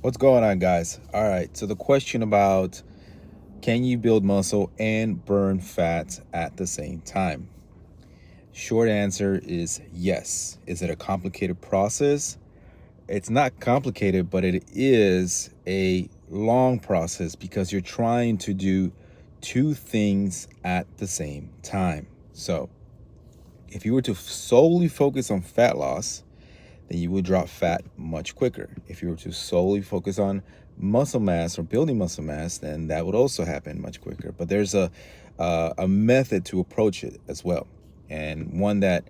What's going on, guys? All right, so the question about can you build muscle and burn fat at the same time? Short answer is yes. Is it a complicated process? It's not complicated, but it is a long process because you're trying to do two things at the same time. So, if you were to solely focus on fat loss, then you will drop fat much quicker. If you were to solely focus on muscle mass or building muscle mass, then that would also happen much quicker. But there's a method to approach it as well, and one that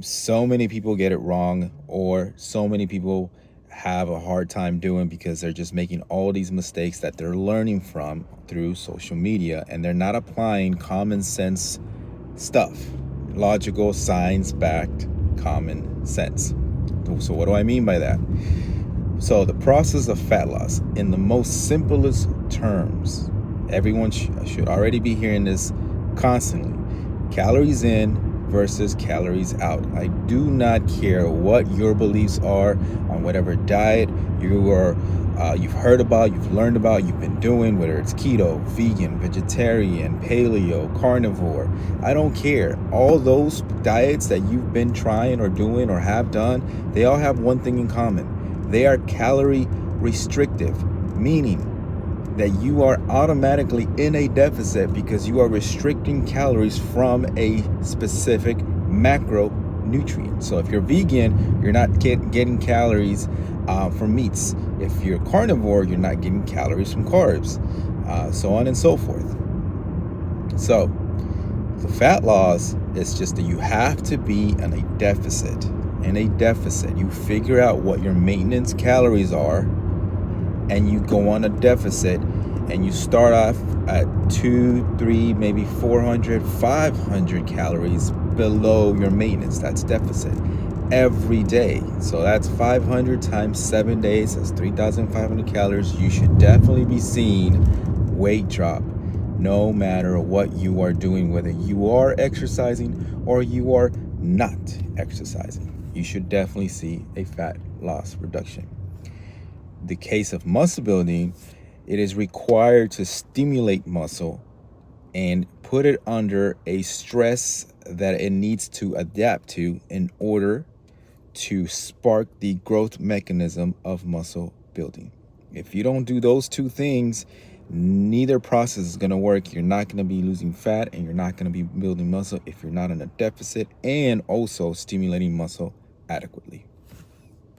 so many people get it wrong, or so many people have a hard time doing because they're just making all these mistakes that they're learning from through social media, and they're not applying common sense stuff, logical, science-backed common sense. So what do I mean by that? So the process of fat loss, in the most simplest terms, everyone should already be hearing this constantly. Calories in versus calories out. I do not care what your beliefs are on whatever diet you've heard about, you've learned about, you've been doing, whether it's keto, vegan, vegetarian, paleo, carnivore. I don't care. All those diets that you've been trying or doing or have done, they all have one thing in common. They are calorie restrictive, meaning that you are automatically in a deficit because you are restricting calories from a specific macronutrient. So if you're vegan, you're not getting calories from meats. If you're carnivore, you're not getting calories from carbs, so on and so forth. So the fat loss is just that you have to be in a deficit. In a deficit, you figure out what your maintenance calories are, and you go on a deficit, and you start off at 2, 3, maybe 400, 500 calories below your maintenance. That's deficit every day. So that's 500 times 7 days. That's 3,500 calories. You should definitely be seeing weight drop no matter what you are doing, whether you are exercising or you are not exercising. You should definitely see a fat loss reduction. The case of muscle building, it is required to stimulate muscle and put it under a stress that it needs to adapt to in order to spark the growth mechanism of muscle building. If you don't do those two things, neither process is going to work. You're not going to be losing fat, and you're not going to be building muscle if you're not in a deficit and also stimulating muscle adequately.